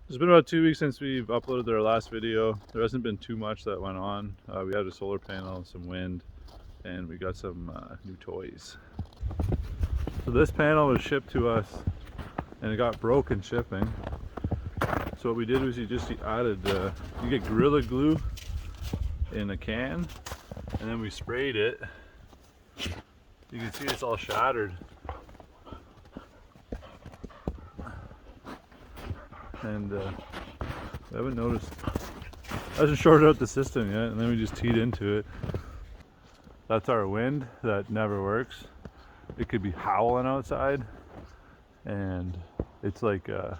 It's been about 2 weeks since we've uploaded our last video. There hasn't been too much that went on. We had a solar panel, some wind, and we got some new toys. So this panel was shipped to us and it got broken shipping. So what we did was you added, you get Gorilla Glue in a can, and then we sprayed it. You can see it's all shattered. And I haven't noticed, I hasn't shorted out the system yet, and then we just teed into it. That's our wind that never works. It could be howling outside, and it's like it's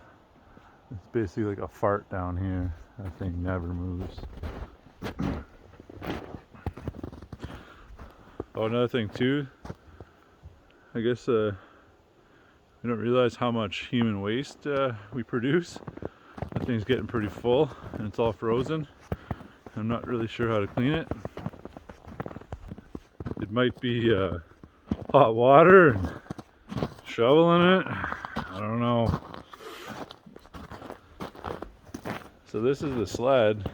basically like a fart down here. That thing never moves. Oh, another thing too, I guess we don't realize how much human waste we produce. That thing's getting pretty full and it's all frozen. I'm not really sure how to clean it. It might be hot water and shoveling it. I don't know. So this is the sled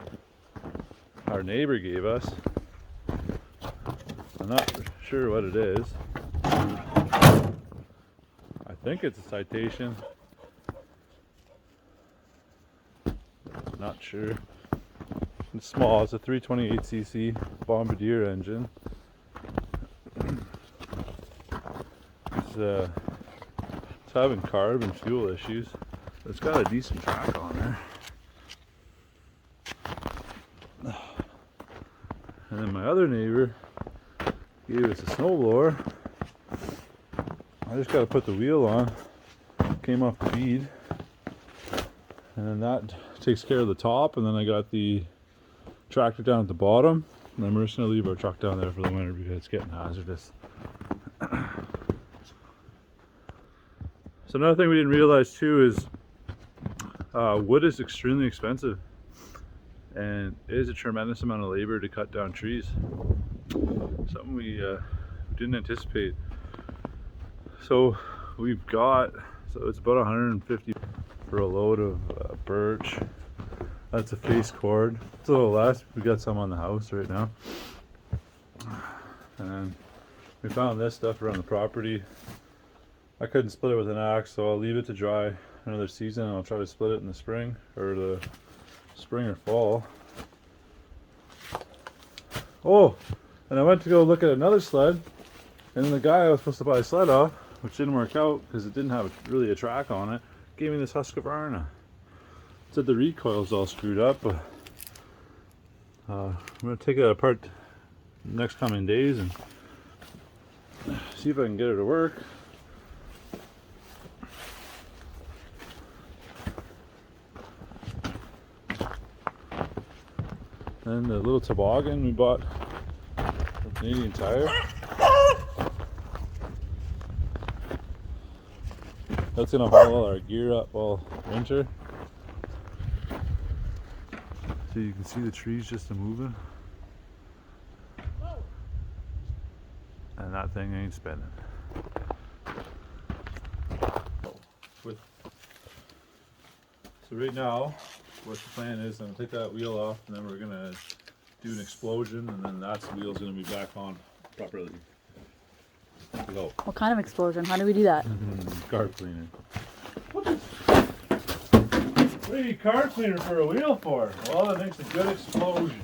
our neighbor gave us. I'm not sure what it is. I think it's a Citation. Not sure. It's small. It's a 328cc Bombardier engine. It's having carb and fuel issues. It's got a decent track on there. And then my other neighbor gave us a snowblower. I just got to put the wheel on. Came off the Bead. And then that takes care of the top, and then I got the tractor down at the bottom. And then we're just going to leave our truck down there for the winter because it's getting hazardous. So another thing we didn't realize too is wood is extremely expensive, and it is a tremendous amount of labor to cut down trees. Something we didn't anticipate. So we've got, so it's about 150 for a load of birch. That's a face cord. It's a little less. We got some on the house right now. And then we found this stuff around the property. I couldn't split it with an axe, so I'll leave it to dry another season, and I'll try to split it in the spring, or the spring or fall. Oh, and I went to go look at another sled, and the guy I was supposed to buy a sled off, which didn't work out because it didn't have really a track on it, gave me this Husqvarna. Said the recoil's all screwed up, but I'm going to take it apart next coming days and see if I can get it to work. And the little toboggan we bought from Canadian Tire. That's gonna haul all our gear up all winter. So you can see the trees just a moving. And that thing ain't spinning. So right now, what the plan is, I'm gonna take that wheel off, and then we're gonna do an explosion, and then that wheel's gonna be back on properly. Go. What kind of explosion? How do we do that? Car cleaner. What do you need car cleaner for a wheel for? Well, it makes a good explosion.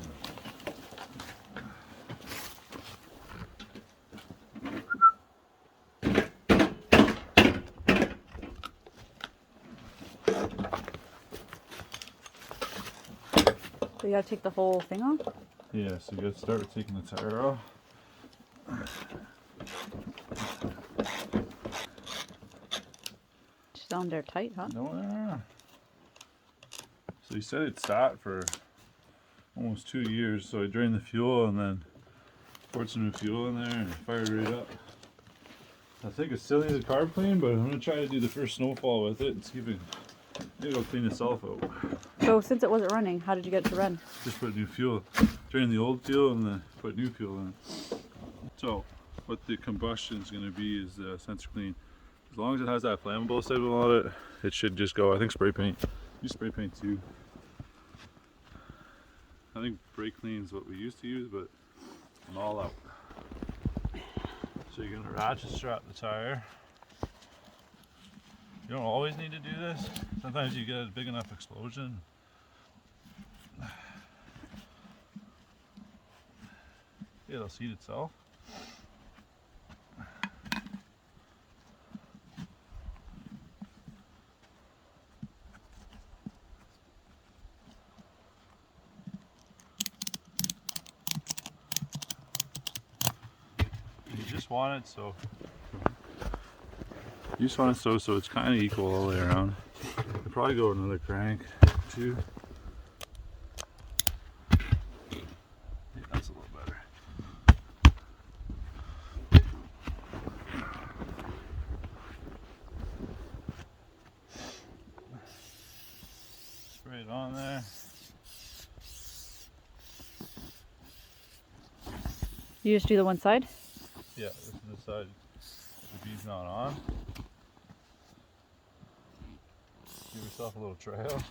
So you gotta take the whole thing off? Yeah, so you gotta start with taking the tire off. She's on there tight, huh? No. So he said it sat for almost 2 years, so I drained the fuel and then poured some new fuel in there and fired right up. I think it still needs a carb clean, but I'm gonna try to do the first snowfall with it and see if maybe it'll clean itself out. So since it wasn't running, how did you get it to run? Just put new fuel. Drain the old fuel and then put new fuel in. So what the combustion is going to be is sensor clean. As long as it has that flammable signal on it, it should just go. I think spray paint You spray paint too. I think brake clean is what we used to use, but I'm all out. So you're gonna ratchet strap the tire. You don't always need to do this. Sometimes you get a big enough explosion. Yeah, it'll seat itself. You just want it so it's kind of equal all the way around. I'd probably go with another crank too. Yeah, that's a little better. Spray it on there. You just do the one side? Yeah, this is the side the bead's not on. Give yourself a little trail.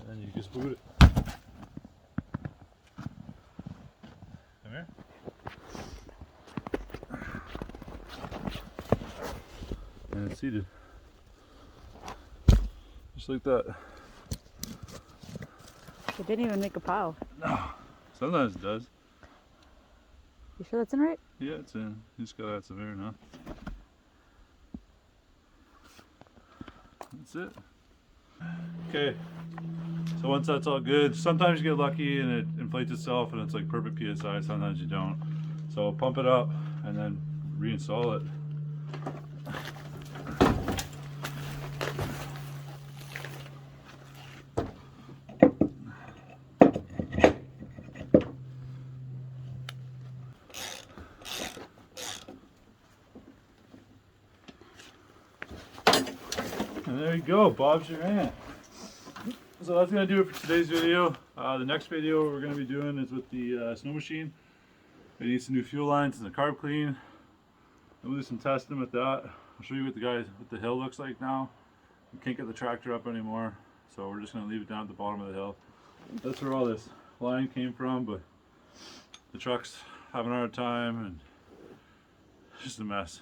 And then you just boot it. Come here. And it's seated. Just like that. It didn't even make a pile. No. Sometimes it does. You sure that's in right? Yeah, it's in. You just gotta add some air now. That's it. Okay. So once that's all good, sometimes you get lucky and it inflates itself and it's like perfect PSI, sometimes you don't. So pump it up and then reinstall it. And there you go, Bob's your aunt. So that's gonna do it for today's video. The next video we're gonna be doing is with the snow machine. It needs some new fuel lines and the carb clean. We'll do some testing with that. I'll show you what the hill looks like now. We can't get the tractor up anymore, so we're just gonna leave it down at the bottom of the hill. That's where all this line came from, but the truck's having a hard time and it's just a mess.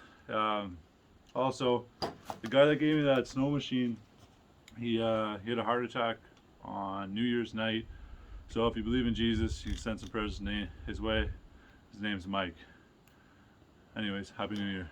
Also, the guy that gave me that snow machine, he had a heart attack on New Year's night. So if you believe in Jesus, you can send some prayers his way. His name's Mike. Anyways, Happy New Year.